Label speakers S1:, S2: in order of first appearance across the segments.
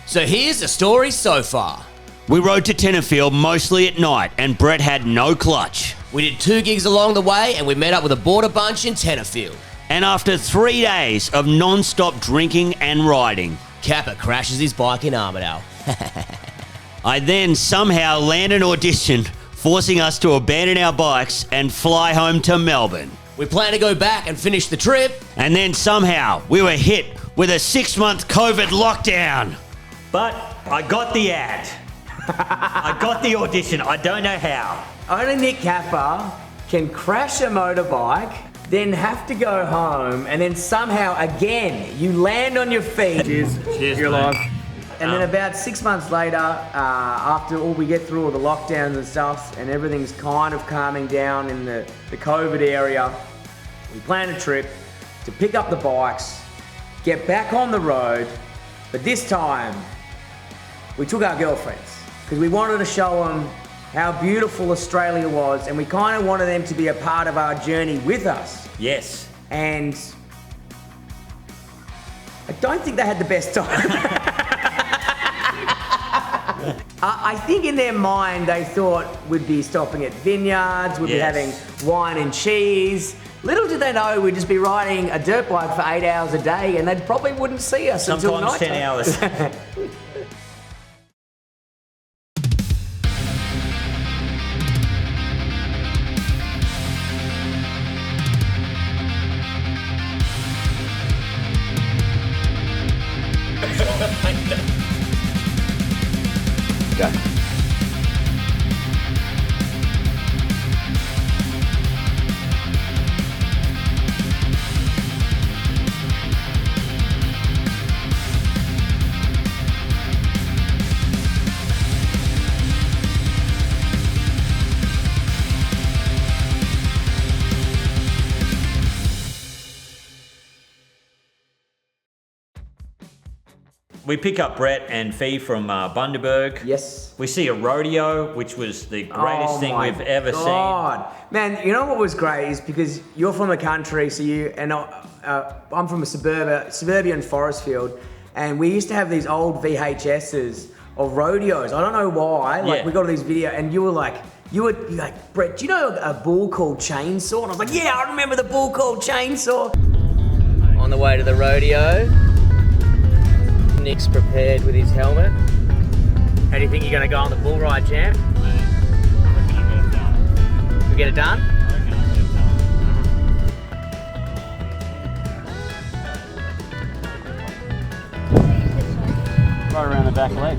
S1: So here's the story so far.
S2: We rode to Tenterfield mostly at night, and Brett had no clutch.
S1: We did 2 gigs along the way, and we met up with a border bunch in Tenterfield.
S2: And after 3 days of non-stop drinking and riding,
S1: Kappa crashes his bike in Armidale.
S2: I then somehow land an audition, forcing us to abandon our bikes and fly home to Melbourne.
S1: We plan to go back and finish the trip.
S2: And then somehow we were hit with a 6-month COVID lockdown. But I got the ad. I got the audition. I don't know how.
S3: Only Nick Kappa can crash a motorbike, then have to go home, and then somehow again you land on your feet.
S2: Cheers,
S3: you're alive. And then about 6 months later, after we get through all the lockdowns and stuff, and everything's kind of calming down in the COVID area, we plan a trip to pick up the bikes, get back on the road, but this time we took our girlfriends because we wanted to show them how beautiful Australia was, and we kind of wanted them to be a part of our journey with us.
S2: Yes.
S3: And I don't think they had the best time. I think in their mind they thought we'd be stopping at vineyards, we'd be having wine and cheese. Little did they know we'd just be riding a dirt bike for 8 hours a day, and they probably wouldn't see us until night.
S2: Sometimes 10 hours.
S3: Go.
S2: We pick up Brett and Fee from Bundaberg.
S3: Yes.
S2: We see a rodeo, which was the greatest thing we've ever seen.
S3: Man, you know what was great is because you're from the country, so I'm from a suburban forest field, and we used to have these old VHSs of rodeos. I don't know why. We got all these videos, and you were like, Brett, do you know a bull called Chainsaw? And I was like, yeah, I remember the bull called Chainsaw. On the way to the rodeo. Nick's prepared with his helmet. How do you think you're going to go on the bull ride, champ? We get it done?
S2: Right around the back leg.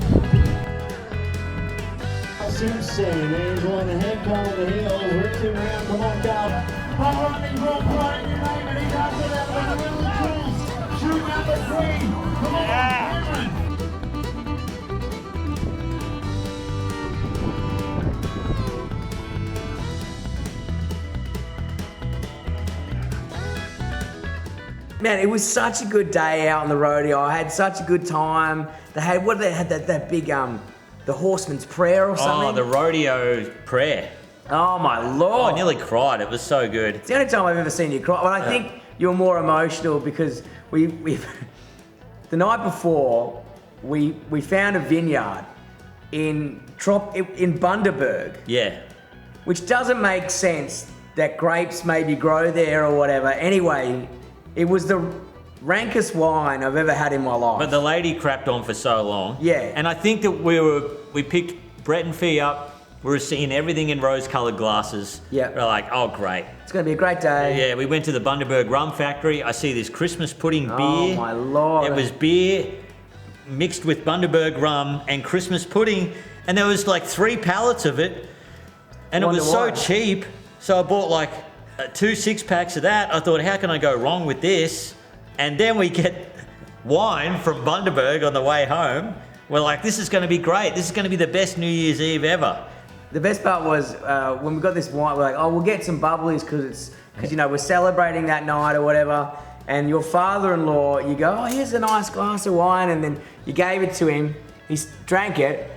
S4: Simpson is on the head on the hill, reaching around to lock out. Running from Brian, your name, and he does it out with the tools. Shoot number 3. Come on, Cameron.
S3: Man, it was such a good day out on the rodeo. I had such a good time. They had that big the horseman's prayer or something.
S2: Oh, the rodeo prayer.
S3: Oh my
S2: Oh,
S3: lord!
S2: I nearly cried. It was so good.
S3: It's the only time I've ever seen you cry. But I think you're more emotional because we the night before we found a vineyard in Bundaberg.
S2: Yeah.
S3: Which doesn't make sense that grapes maybe grow there or whatever. Anyway, it was the rankest wine I've ever had in my life.
S2: But the lady crapped on for so long.
S3: Yeah.
S2: And I think that we picked Brett and Fee up. We were seeing everything in rose-coloured glasses.
S3: Yeah.
S2: We're like, oh, great.
S3: It's going to be a great day.
S2: Yeah, we went to the Bundaberg Rum Factory. I see this Christmas pudding beer.
S3: Oh, my Lord.
S2: It was beer mixed with Bundaberg rum and Christmas pudding. And there was like 3 pallets of it. And it was so cheap. So I bought like 2 6-packs of that. I thought, how can I go wrong with this? And then we get wine from Bundaberg on the way home. We're like, this is going to be great. This is going to be the best New Year's Eve ever.
S3: The best part was when we got this wine, we're like, oh, we'll get some bubblies because you know we're celebrating that night or whatever. And your father-in-law, you go, oh, here's a nice glass of wine, and then you gave it to him. He drank it,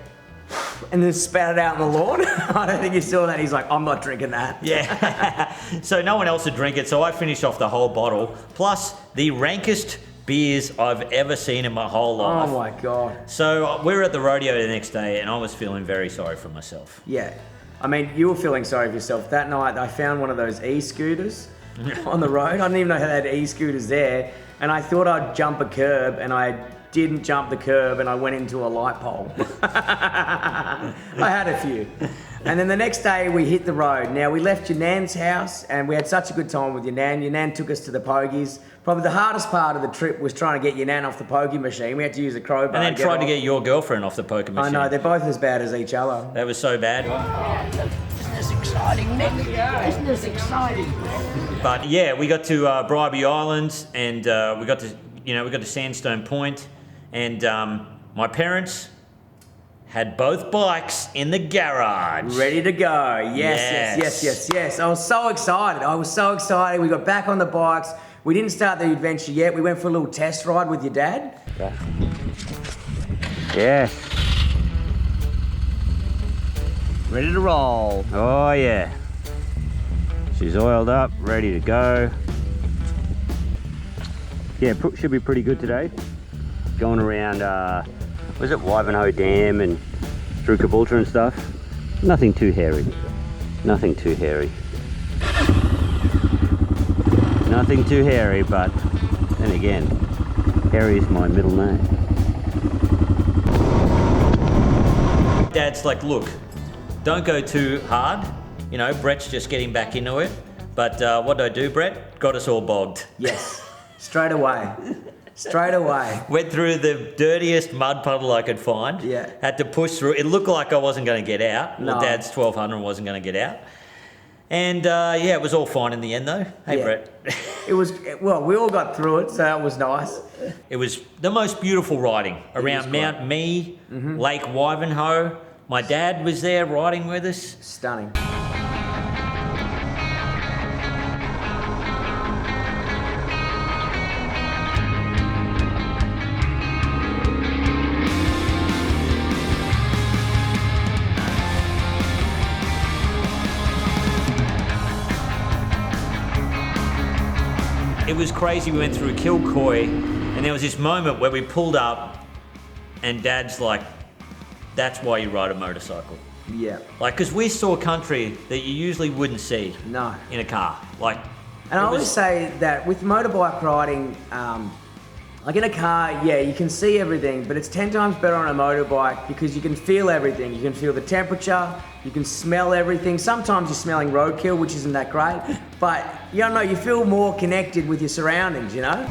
S3: and then spat it out on the lawn. I don't think you saw that. He's like, I'm not drinking that.
S2: Yeah. So no one else would drink it, so I finished off the whole bottle, plus the rankest beers I've ever seen in my whole life.
S3: Oh my God.
S2: So we were at the rodeo the next day, and I was feeling very sorry for myself.
S3: Yeah. I mean, you were feeling sorry for yourself. That night, I found one of those e-scooters on the road. I didn't even know how they had e-scooters there. And I thought I'd jump a curb, and I didn't jump the curb, and I went into a light pole. I had a few. And then the next day, we hit the road. Now, we left your nan's house, and we had such a good time with your nan. Your nan took us to the pokies. Probably the hardest part of the trip was trying to get your nan off the pokey machine. We had to use a crowbar.
S2: And then tried to get your girlfriend off the poker machine.
S3: I know, they're both as bad as each other.
S2: That was so bad.
S5: Isn't this exciting, Nick? Isn't this exciting?
S2: But yeah, we got to Bribey Island, and we got to Sandstone Point, and my parents had both bikes in the garage.
S3: Ready to go. Yes. I was so excited. We got back on the bikes. We didn't start the adventure yet. We went for a little test ride with your dad.
S6: Yeah.
S1: Ready to roll.
S6: Oh yeah. She's oiled up, ready to go. Yeah, should be pretty good today. Going around, was it Wivenhoe Dam and through Caboolture and stuff. Nothing too hairy. Nothing too hairy. Nothing too hairy, but then again, Harry is my middle name.
S2: Dad's like, look, don't go too hard. You know, Brett's just getting back into it. But what did I do, Brett? Got us all bogged.
S3: Yes. Straight away.
S2: Went through the dirtiest mud puddle I could find.
S3: Yeah.
S2: Had to push through. It looked like I wasn't going to get out.
S3: No.
S2: Well, Dad's 1200 wasn't going to get out. And yeah, it was all fine in the end though. Hey,
S3: Yeah.
S2: Brett.
S3: It was, well, we all got through it, so that was nice.
S2: It was the most beautiful riding around Mount Mee, Lake Wivenhoe. My dad was there riding with us.
S3: Stunning.
S2: It was crazy. We went through Kilcoy, and there was this moment where we pulled up, and Dad's like, "That's why you ride a motorcycle."
S3: Yeah.
S2: Like, because we saw country that you usually wouldn't see
S3: No.
S2: in a car. Like,
S3: And I
S2: it
S3: always
S2: was-
S3: say that with motorbike riding, like in a car, yeah, you can see everything, but it's 10 times better on a motorbike because you can feel everything. You can feel the temperature, you can smell everything. Sometimes you're smelling roadkill, which isn't that great, but you don't know, you feel more connected with your surroundings, you know?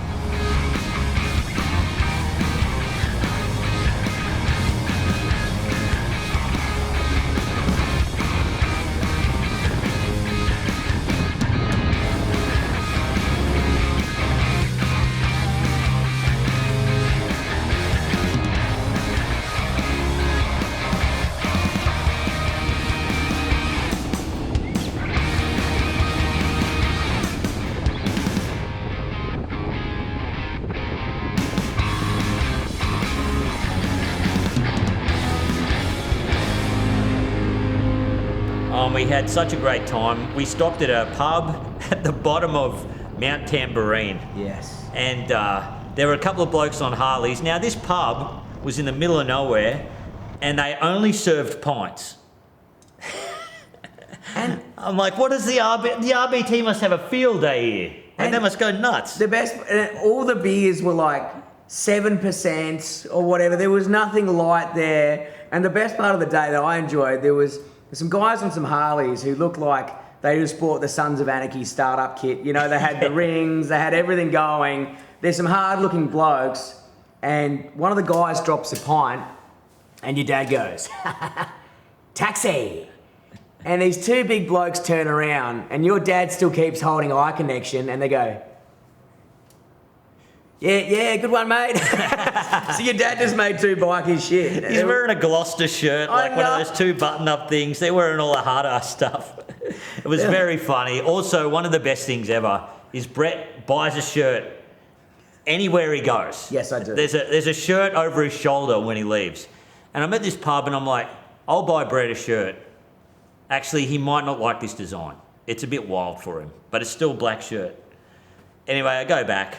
S2: We had such a great time. We stopped at a pub at the bottom of Mount Tambourine.
S3: Yes.
S2: And there were a couple of blokes on Harleys. Now, this pub was in the middle of nowhere, and they only served pints.
S3: And
S2: I'm like, what is the RBT must have a field day here. And they must go nuts.
S3: the best, all the beers were like 7% or whatever. There was nothing light there. And the best part of the day that I enjoyed, there was some guys on some Harleys who looked like they just bought the Sons of Anarchy startup kit. You know, they had the rings, they had everything going. There's some hard-looking blokes, and one of the guys drops a pint, and your dad goes, "Taxi!" And these two big blokes turn around, and your dad still keeps holding eye connection, and they go, Yeah, good one, mate. So your dad just made two bikies shit.
S2: He's wearing a Gloucester shirt, like one
S3: know.
S2: of those two button-up things. They're wearing all the hard-ass stuff. It was very funny. Also, one of the best things ever is Brett buys a shirt anywhere he goes.
S3: Yes, I do.
S2: There's a shirt over his shoulder when he leaves. And I'm at this pub and I'm like, I'll buy Brett a shirt. Actually, he might not like this design. It's a bit wild for him, but it's still a black shirt. Anyway, I go back.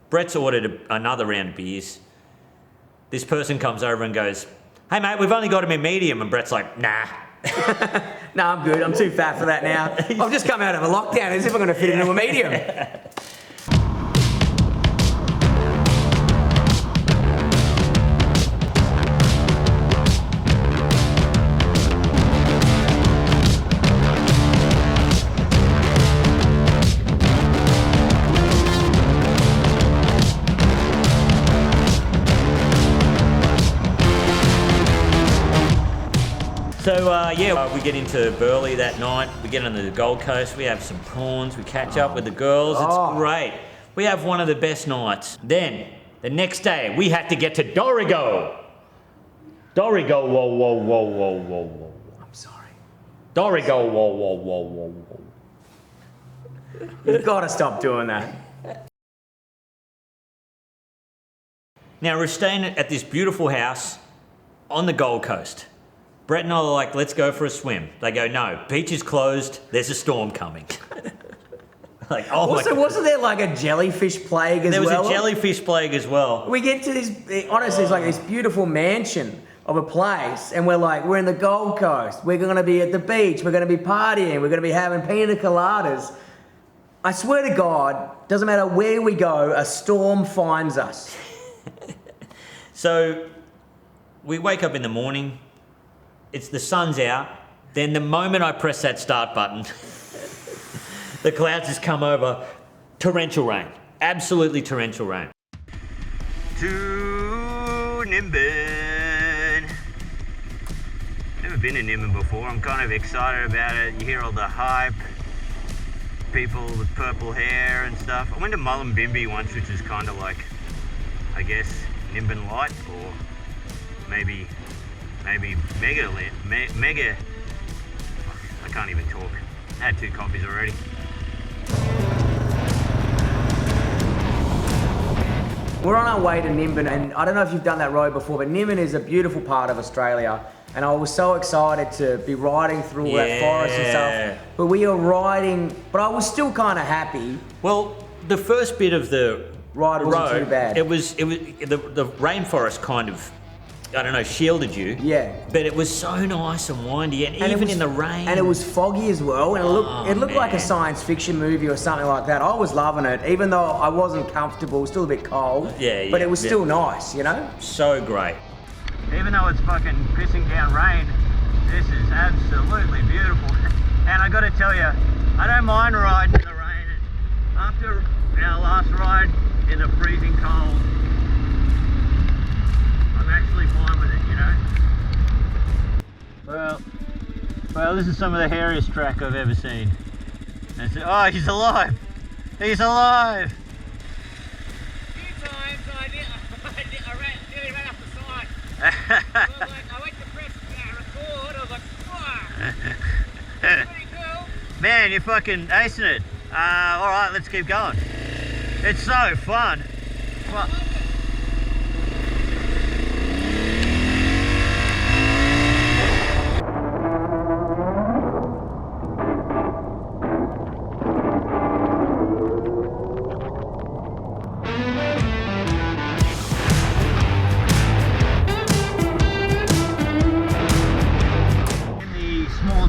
S2: Brett's ordered another round of beers. This person comes over and goes, "Hey mate, we've only got him in medium," and Brett's like, "Nah."
S3: No, I'm good. I'm too fat for that now. I've just come out of a lockdown. As if I'm going to fit into a medium.
S2: So we get into Burleigh that night. We get on the Gold Coast. We have some prawns. We catch up with the girls. It's great. We have one of the best nights. Then the next day we had to get to Dorrigo. Dorrigo, whoa, whoa, whoa, whoa, whoa, whoa.
S3: I'm sorry.
S2: Dorrigo, whoa, whoa, whoa, whoa, whoa.
S3: You've got to stop doing that.
S2: Now we're staying at this beautiful house on the Gold Coast. Brett and I are like, let's go for a swim. They go, no, beach is closed. There's a storm coming. Like, oh
S3: Also, wasn't there like a jellyfish plague as well?
S2: There was a jellyfish plague as well.
S3: We get to this, honestly, it's like this beautiful mansion of a place, and we're like, we're in the Gold Coast. We're going to be at the beach. We're going to be partying. We're going to be having pina coladas. I swear to God, doesn't matter where we go, a storm finds us.
S2: So we wake up in the morning. It's the sun's out. Then the moment I press that start button, the clouds just come over. Torrential rain. Absolutely torrential rain. To Nimbin. Never been to Nimbin before. I'm kind of excited about it. You hear all the hype. People with purple hair and stuff. I went to Mullumbimby once, which is kind of like, I guess, Nimbin light, or maybe mega. I can't even talk. I had 2 coffees already.
S3: We're on our way to Nimbin, and I don't know if you've done that road before, but Nimbin is a beautiful part of Australia, and I was so excited to be riding through all that forest and stuff. But we are riding, but I was still kind of happy.
S2: Well, the first bit of the
S3: Ride wasn't
S2: road,
S3: too bad.
S2: It was the rainforest kind of, I don't know, shielded you.
S3: Yeah.
S2: But it was so nice and windy, and even in the rain.
S3: And it was foggy as well, and it looked like a science fiction movie or something like that. I was loving it, even though I wasn't comfortable, still a bit cold.
S2: Yeah,
S3: but it was still nice, you know?
S2: So great. Even though it's fucking pissing down rain, this is absolutely beautiful. And I gotta tell you, I don't mind riding in the rain. After our last ride in the freezing cold, I'm actually fine with it, you know? Well, this is some of the hairiest track I've ever seen. And it's, oh, he's alive! He's alive!
S7: A few times I nearly ran off the side. I went to press record, I was like, fuck! Pretty cool.
S2: Man, you're fucking acing it. Alright, let's keep going. It's so fun. Fuck.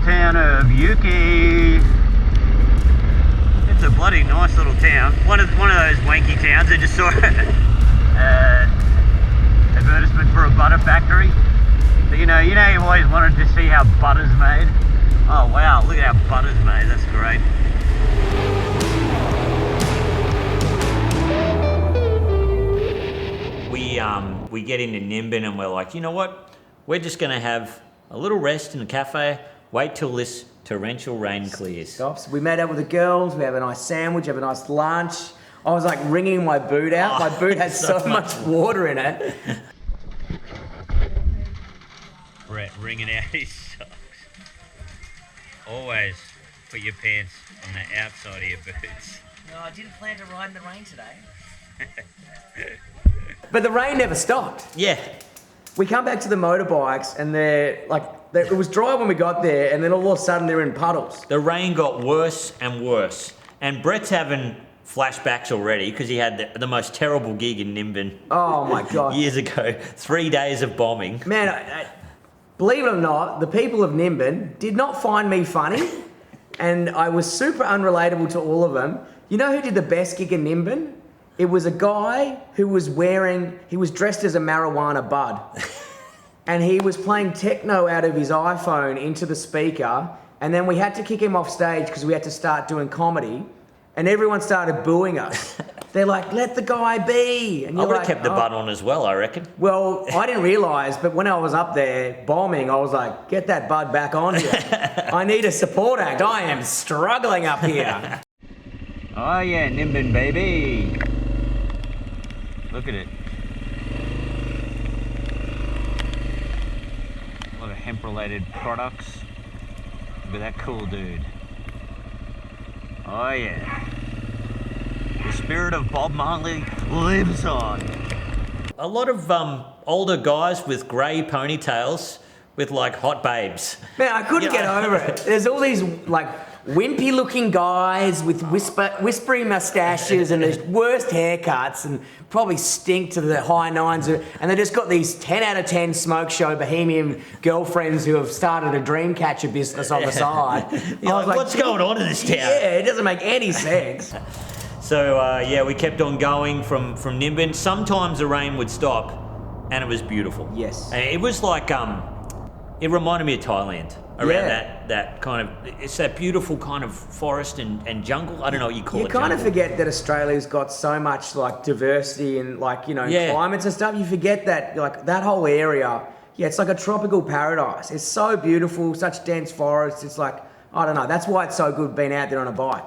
S2: Town of Yuki. It's a bloody nice little town. One of those wanky towns. I just saw advertisement for a butter factory. But you know, you've always wanted to see how butter's made. Oh wow, look at how butter's made. That's great. We get into Nimbin and we're like, you know what? We're just gonna have a little rest in the cafe. Wait till this torrential rain clears.
S3: Stops. We met up with the girls, we have a nice sandwich, have a nice lunch. I was like wringing my boot out. My boot had so much water in it.
S2: Brett wringing out his socks. Always put your pants on the outside of your boots.
S1: No, I didn't plan to ride in the rain today.
S3: But the rain never stopped.
S2: Yeah.
S3: We come back to the motorbikes and it was dry when we got there, and then all of a sudden they're in puddles.
S2: The rain got worse and worse. And Brett's having flashbacks already because he had the most terrible gig in Nimbin
S3: Oh my God.
S2: years ago. 3 days of bombing.
S3: Man, believe it or not, the people of Nimbin did not find me funny, and I was super unrelatable to all of them. You know who did the best gig in Nimbin? It was a guy who was dressed as a marijuana bud, and he was playing techno out of his iPhone into the speaker, and then we had to kick him off stage because we had to start doing comedy, and everyone started booing us. They're like, let the guy be. And
S2: I
S3: you're
S2: would
S3: like,
S2: have kept the bud on as well, I reckon.
S3: Well, I didn't realise, but when I was up there bombing, I was like, get that bud back on here. I need a support act. I am struggling up here.
S6: Oh yeah, Nimbin baby. Look at it. A lot of hemp related products. Look at that cool dude. Oh yeah. The spirit of Bob Marley lives on.
S2: A lot of older guys with grey ponytails with like hot babes.
S3: Man, I couldn't get over it. There's all these like wimpy looking guys with whispery mustaches and the worst haircuts and probably stink to the high nines. And they just got these 10 out of 10 smoke show bohemian girlfriends who have started a dream catcher business on the side.
S2: You're like, what's going on in this town?
S3: Yeah, it doesn't make any sense.
S2: So yeah, we kept on going from Nimbin. Sometimes the rain would stop, and it was beautiful.
S3: Yes.
S2: And it was like it reminded me of Thailand around that kind of. It's that beautiful kind of forest and jungle. I don't know what you call it.
S3: You kind of
S2: jungle.
S3: forget that Australia's got so much like diversity and like climates and stuff. You forget that like that whole area. Yeah, it's like a tropical paradise. It's so beautiful, such dense forests. It's like I don't know. That's why it's so good being out there on a bike.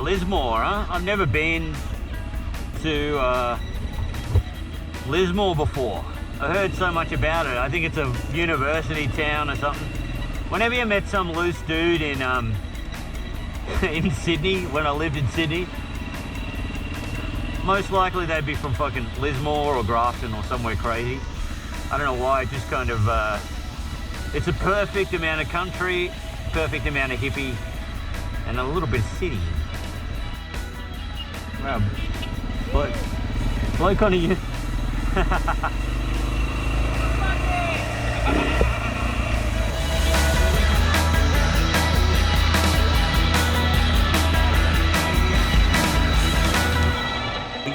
S6: Lismore, huh? I've never been to Lismore before. I heard so much about it. I think it's a university town or something. Whenever you met some loose dude in in Sydney, when I lived in Sydney, most likely they'd be from fucking Lismore or Grafton or somewhere crazy. I don't know why, it just kind of, it's a perfect amount of country, perfect amount of hippie, and a little bit of city. Wow, bloke on a you.
S2: We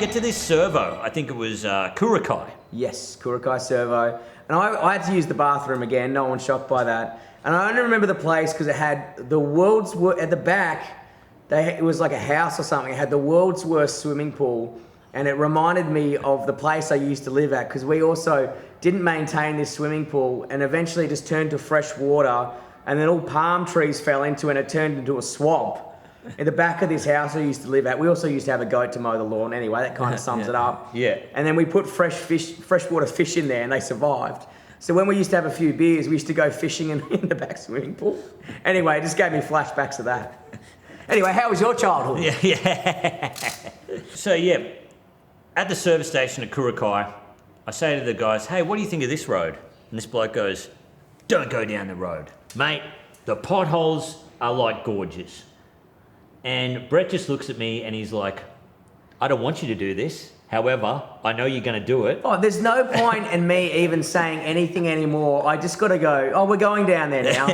S2: get to this servo. I think it was Kurikai.
S3: Yes, Kurikai Servo. And I had to use the bathroom again. No one's shocked by that. And I only remember the place because it had the world's at the back. It was like a house or something. It had the world's worst swimming pool, and it reminded me of the place I used to live at because we also didn't maintain this swimming pool, and eventually just turned to fresh water, and then all palm trees fell into it, and it turned into a swamp. In the back of this house I used to live at, we also used to have a goat to mow the lawn. Anyway, that kind of sums it up.
S2: Yeah.
S3: And then we put freshwater fish in there, and they survived. So when we used to have a few beers, we used to go fishing in the back swimming pool. Anyway, it just gave me flashbacks of that. Anyway, how was your childhood?
S2: Yeah. So yeah, at the service station at Kurikai, I say to the guys, hey, what do you think of this road? And this bloke goes, don't go down the road. Mate, the potholes are like gorgeous. And Brett just looks at me and he's like, I don't want you to do this. However, I know you're going to do it.
S3: Oh, there's no point in me even saying anything anymore. I just got to go, oh, we're going down there now.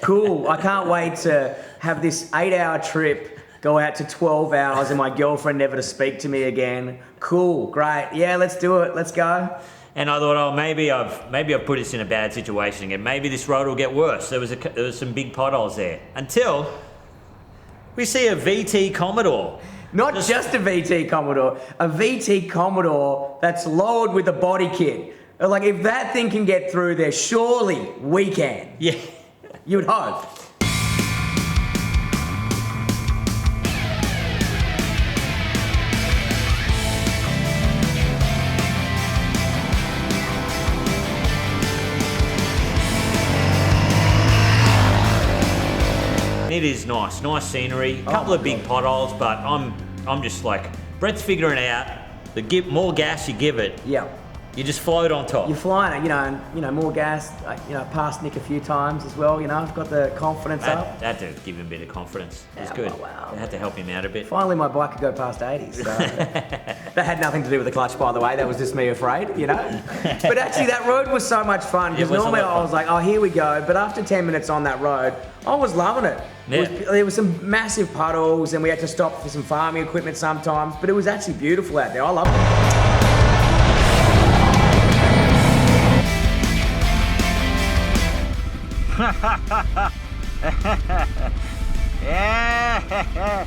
S3: Cool. I can't wait to have this 8-hour trip, go out to 12 hours and my girlfriend never to speak to me again. Cool. Great. Yeah, let's do it. Let's go.
S2: And I thought, oh, maybe I've put us in a bad situation again. Maybe this road will get worse. There was some big potholes there. Until we see a VT Commodore.
S3: Not just a VT Commodore, a VT Commodore that's lowered with a body kit. Like, if that thing can get through there, surely we can.
S2: Yeah.
S3: You would hope.
S2: It is nice scenery. A couple of big potholes, but I'm just like, Brett's figuring out the more gas you give it,
S3: Yeah.
S2: you just float on top.
S3: You're flying it, and more gas. Past Nick a few times as well. I've got the confidence up.
S2: That had to give him a bit of confidence. It was
S3: Yeah,
S2: good.
S3: wow.
S2: I had to help him out a bit.
S3: Finally, my bike could go past 80. So that had nothing to do with the clutch, by the way. That was just me afraid, But actually, that road was so much fun because
S2: It was a
S3: normally
S2: lot of fun.
S3: I was like, oh, here we go. But after 10 minutes on that road, I was loving it.
S2: Yeah.
S3: There was some massive puddles, and we had to stop for some farming equipment sometimes. But it was actually beautiful out there. I loved it.
S6: Yeah.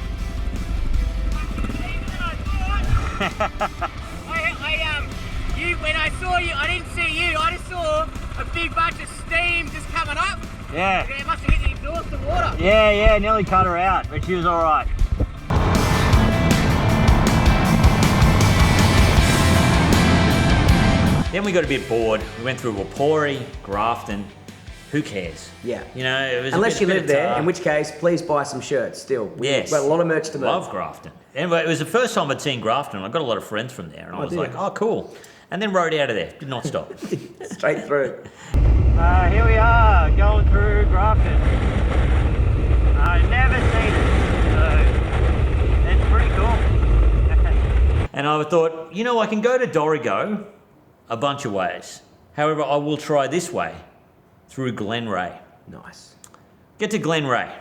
S7: When I saw you, I didn't see you. I just saw a big bunch of steam just coming up.
S6: Yeah.
S7: It must have hit the exhaust of water.
S6: Yeah, nearly cut her out, but she was all right.
S2: Then we got a bit bored. We went through Wapori, Grafton. Who cares?
S3: Yeah.
S2: It was
S3: Unless you live there,
S2: in
S3: in which case, please buy some shirts still.
S2: Yes.
S3: We've got a lot of merch to move.
S2: Love Grafton. Anyway, it was the first time I'd seen Grafton. I got a lot of friends from there, and I was
S3: dear.
S2: like, oh, cool. And then rode out of there. Did not stop.
S3: Straight through.
S6: Here we are, going through Grafton. I've never seen it, so it's pretty cool.
S2: And I thought, I can go to Dorrigo a bunch of ways. However, I will try this way, through Glenray.
S3: Nice.
S2: Get to Glenray.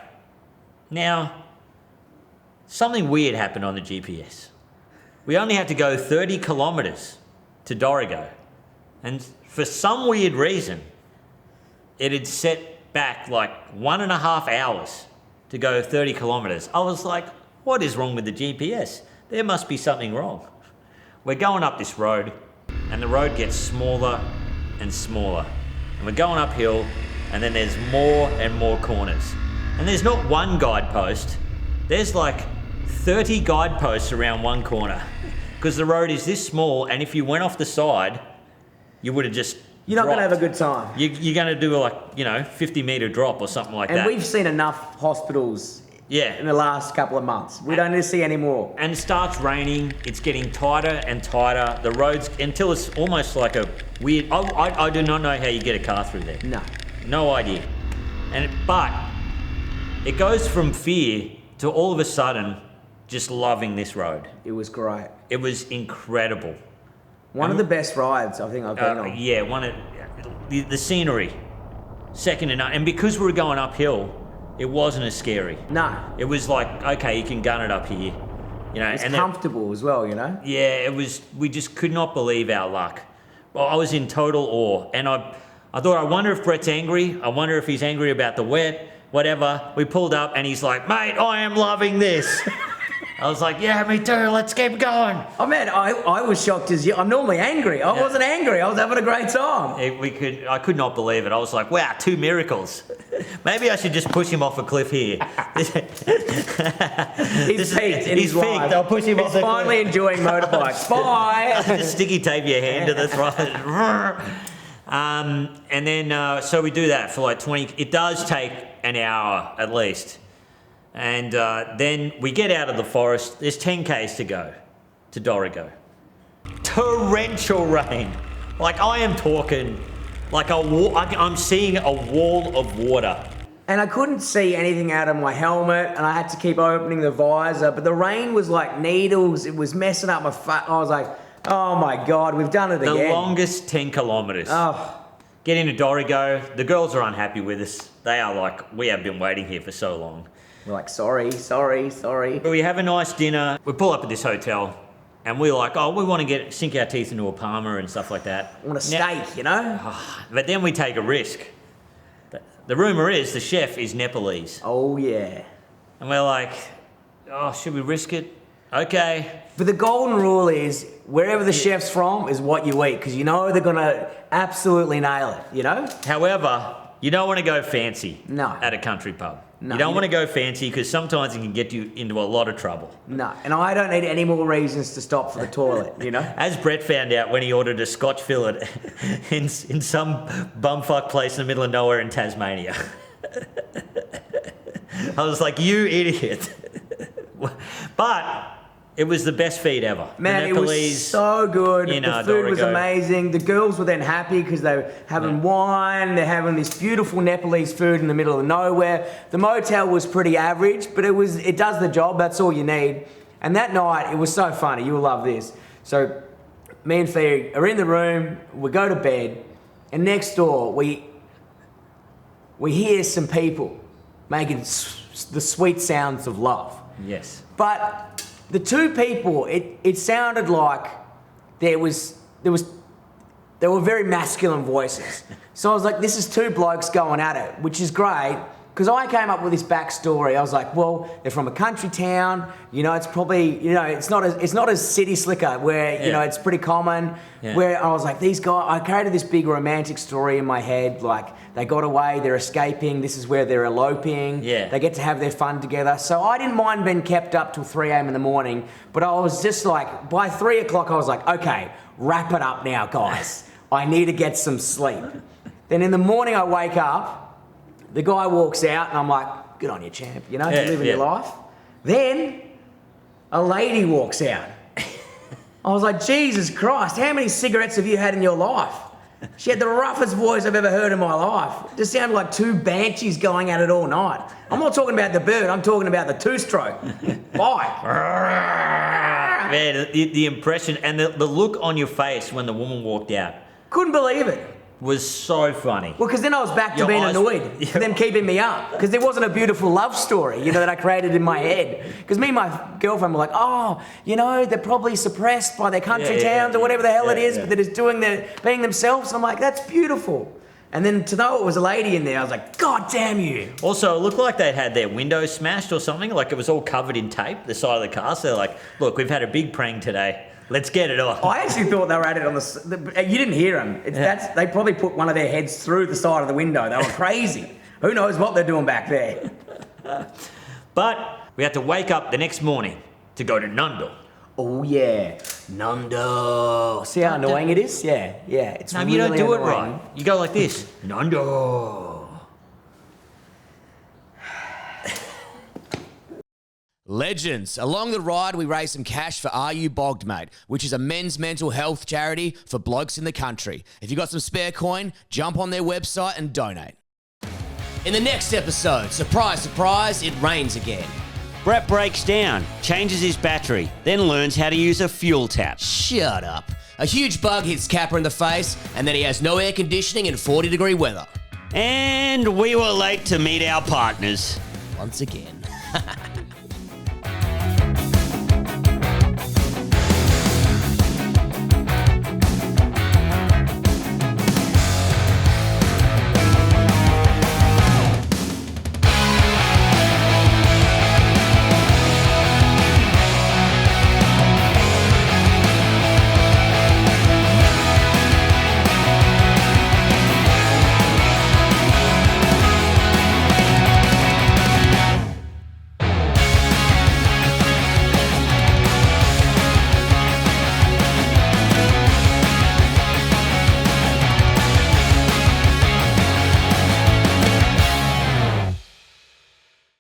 S2: Now, something weird happened on the GPS. We only had to go 30 kilometres to Dorrigo. And for some weird reason, it had set back like 1.5 hours to go 30 kilometres. I was like, what is wrong with the GPS? There must be something wrong. We're going up this road, and the road gets smaller and smaller. And we're going uphill, and then there's more and more corners. And there's not one guidepost, there's like 30 guideposts around one corner. Because the road is this small, and if you went off the side, you would have just
S3: You're not going to have a
S2: dropped.
S3: good time.
S2: You're going to do like, 50-metre drop or something like
S3: And
S2: that.
S3: we've seen enough hospitals in
S2: Yeah.
S3: the last couple of months. We don't need to see any more.
S2: And it starts raining, it's getting tighter and tighter. The roads, until it's almost like a weird... I do not know how you get a car through there.
S3: No.
S2: No idea. But it goes from fear to all of a sudden just loving this road.
S3: It was great.
S2: It was incredible.
S3: One of the best rides I think I've been on.
S2: Yeah, the scenery, second to none. And because we were going uphill, it wasn't as scary.
S3: No.
S2: It was like, okay, you can gun it up here.
S3: It's
S2: and
S3: comfortable as well,
S2: yeah, it was. We just could not believe our luck. Well, I was in total awe, and I thought, I wonder if Brett's angry. I wonder if he's angry about the wet, whatever. We pulled up, and he's like, "Mate, I am loving this." I was like, "Yeah, me too. Let's keep going."
S3: Oh man, I was shocked as you. I'm normally angry. I wasn't angry. I was having a great time.
S2: I could not believe it. I was like, "Wow, 2 miracles." Maybe I should just push him off a cliff here.
S3: He's peaked in his life.
S2: I'll push him off
S3: He's
S2: the
S3: finally enjoying motorbikes. Bye.
S2: Just sticky tape your hand to the throttle. And then, so we do that for like 20. It does take an hour at least. And then we get out of the forest. There's 10 Ks to go to Dorrigo. Torrential rain. Like, I am talking like I'm seeing a wall of water.
S3: And I couldn't see anything out of my helmet, and I had to keep opening the visor. But the rain was like needles. It was messing up my face. I was like, oh my God, we've done it
S2: The
S3: again.
S2: longest 10 kilometres.
S3: Oh,
S2: Get into Dorrigo. The girls are unhappy with us. They are like, we have been waiting here for so long.
S3: we're like, sorry.
S2: But we have a nice dinner. We pull up at this hotel, and we're like, oh, we want to sink our teeth into a Palmer and stuff like that.
S3: I want a
S2: Now-
S3: steak, you know?
S2: But then we take a risk. The rumour is the chef is Nepalese.
S3: Oh yeah.
S2: And we're like, oh, should we risk it? Okay.
S3: But the golden rule is, wherever the chef's from is what you eat, because you know they're going to absolutely nail it, you know?
S2: However, You don't want to go fancy
S3: No.
S2: at a country pub.
S3: No,
S2: you don't
S3: you
S2: want to go fancy because sometimes it can get you into a lot of trouble.
S3: No, and I don't need any more reasons to stop for the toilet, you know?
S2: As Brett found out when he ordered a Scotch fillet in some bumfuck place in the middle of nowhere in Tasmania. I was like, you idiot. But it was the best feed ever.
S3: Man,
S2: the
S3: it was so good. The food was amazing. The girls were then happy because they were having wine. They're having this beautiful Nepalese food in the middle of nowhere. The motel was pretty average, but it does the job. That's all you need. And that night, it was so funny. You'll love this. So me and Fee are in the room. We go to bed. And next door, we hear some people making the sweet sounds of love.
S2: Yes.
S3: But the two people, it sounded like they were very masculine voices. So I was like, this is two blokes going at it, which is great. Because I came up with this backstory. I was like, well, they're from a country town. You know, it's probably, you know, it's not as city slicker where, you know, it's pretty common. Yeah. Where I was like, these guys, I created this big romantic story in my head. Like, they got away, they're escaping. This is where they're eloping.
S2: Yeah.
S3: They get to have their fun together. So I didn't mind being kept up till 3 a.m. in the morning. But I was just like, by 3 o'clock, I was like, okay, wrap it up now, guys. I need to get some sleep. Then in the morning, I wake up. The guy walks out and I'm like, good on you, champ, you know, you're living your life. Then a lady walks out. I was like, Jesus Christ, how many cigarettes have you had in your life? She had the roughest voice I've ever heard in my life. It just sounded like two banshees going at it all night. I'm not talking about the bird, I'm talking about the two-stroke. Bye.
S2: Man, the impression and the look on your face when the woman walked out.
S3: Couldn't believe it.
S2: Was so funny.
S3: Well, because then I was back to being annoyed for them keeping me up. Because there wasn't a beautiful love story, you know, that I created in my head. Because me and my girlfriend were like, oh, you know, they're probably suppressed by their country towns or whatever the hell it is, but they're just being themselves. I'm like, that's beautiful. And then to know it was a lady in there, I was like, God damn you.
S2: Also, it looked like they had their windows smashed or something. Like it was all covered in tape, the side of the car. So they're like, look, we've had a big prank today. Let's get it on.
S3: I actually thought they were at it on you didn't hear them. They probably put one of their heads through the side of the window. They were crazy. Who knows what they're doing back there?
S2: But we had to wake up the next morning to go to Nundle.
S3: Oh yeah, Nundle. See how annoying it is? Yeah. It's
S2: no,
S3: really
S2: you don't do
S3: annoying.
S2: it right. You go like this. Nundle.
S1: Legends. Along the ride, we raised some cash for Are You Bogged, Mate, which is a men's mental health charity for blokes in the country. If you got some spare coin, jump on their website and donate. In the next episode, surprise, surprise, it rains again.
S6: Brett breaks down, changes his battery, then learns how to use a fuel tap.
S1: Shut up. A huge bug hits Kappa in the face, and then he has no air conditioning in 40-degree weather.
S6: And we were late to meet our partners.
S1: Once again.